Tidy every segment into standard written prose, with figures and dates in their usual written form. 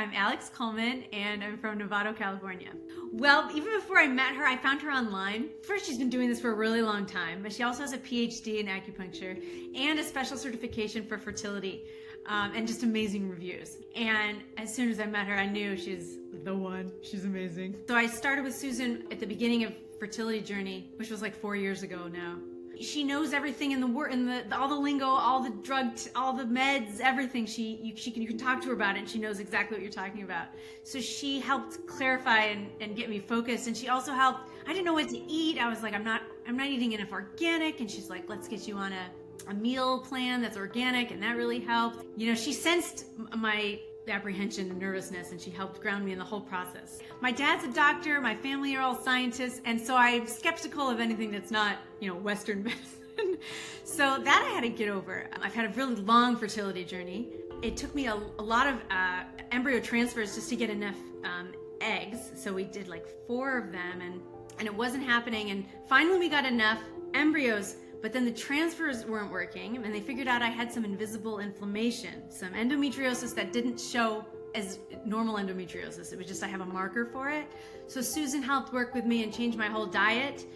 I'm Alex Coleman, and I'm from Novato, California. Well, even before I met her, I found her online. First, she's been doing this for a really long time, but she also has a PhD in acupuncture and a special certification for fertility, and just amazing reviews. And as soon as I met her, I knew she's the one. She's amazing. So I started with Susan at the beginning of fertility journey, which was like 4 years ago now. She knows everything in the word, all the lingo, all the drugs, all the meds, everything. You can talk to her about it, and she knows exactly what you're talking about. So she helped clarify and get me focused, and she also helped. I didn't know what to eat. I was like, I'm not eating enough organic, and she's like, let's get you on a meal plan that's organic, and that really helped. You know, she sensed my apprehension and nervousness, and she helped ground me in the whole process. My dad's a doctor, my family are all scientists, and so I'm skeptical of anything that's not, Western medicine. So that I had to get over. I've had a really long fertility journey. It took me a lot of embryo transfers just to get enough eggs. So we did like 4 of them, and it wasn't happening. And finally we got enough embryos, but then the transfers weren't working, and they figured out I had some invisible inflammation, some endometriosis that didn't show as normal endometriosis. It was just I have a marker for it. So Susan helped work with me and change my whole diet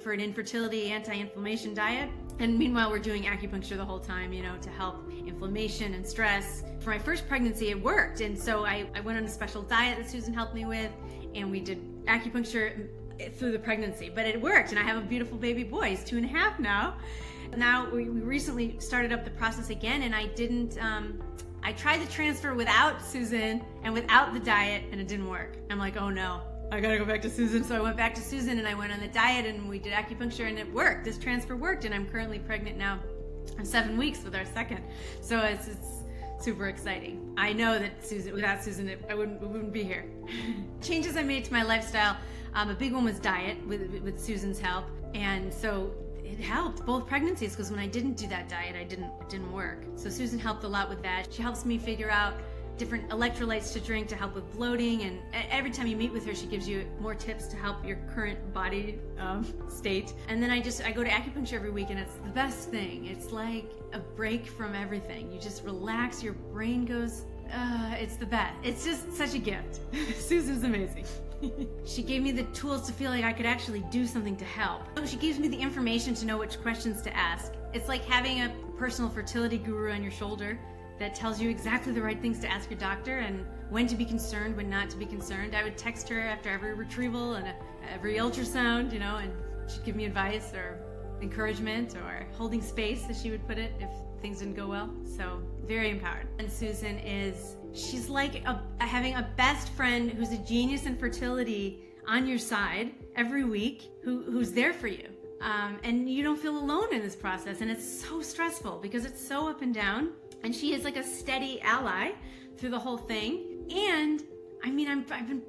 for an infertility anti-inflammation diet. And meanwhile, we're doing acupuncture the whole time, to help inflammation and stress. For my first pregnancy, it worked. And so I went on a special diet that Susan helped me with, and we did acupuncture through the pregnancy, but it worked, and I have a beautiful baby boy. He's 2.5 now. Now we recently started up the process again, and I tried to transfer without Susan and without the diet, and it didn't work. I'm like, oh no, I gotta go back to Susan. So I went back to Susan, and I went on the diet, and we did acupuncture, and it worked. This transfer worked, and I'm currently pregnant now. I'm 7 weeks with our second, so it's super exciting. I know that without Susan, we wouldn't be here. Changes I made to my lifestyle. A big one was diet with Susan's help, and so it helped both pregnancies, because when I didn't do that diet, it didn't work. So Susan helped a lot with that. She helps me figure out different electrolytes to drink to help with bloating, and every time you meet with her, she gives you more tips to help your current body state. And then I go to acupuncture every week, and it's the best thing. It's like a break from everything. You just relax, your brain goes, it's the best. It's just such a gift. Susan's amazing. She gave me the tools to feel like I could actually do something to help. She gives me the information to know which questions to ask. It's like having a personal fertility guru on your shoulder that tells you exactly the right things to ask your doctor and when to be concerned, when not to be concerned. I would text her after every retrieval and every ultrasound, and she'd give me advice or encouragement or holding space, as she would put it, if things didn't go well. So very empowered. And Susan she's like having a best friend who's a genius in fertility on your side every week, who's there for you. And you don't feel alone in this process. And it's so stressful because it's so up and down. And she is like a steady ally through the whole thing. And I've been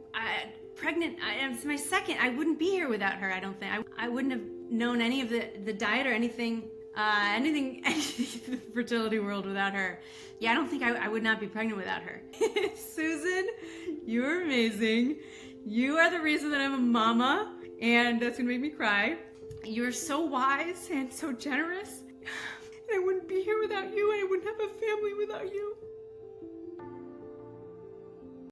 pregnant. It's my second. I wouldn't be here without her, I don't think. I wouldn't have known any of the diet or anything in the fertility world without her. Yeah, I don't think I would not be pregnant without her. Susan, you're amazing. You are the reason that I'm a mama, and that's gonna make me cry. You're so wise and so generous, and I wouldn't be here without you, and I wouldn't have a family without you.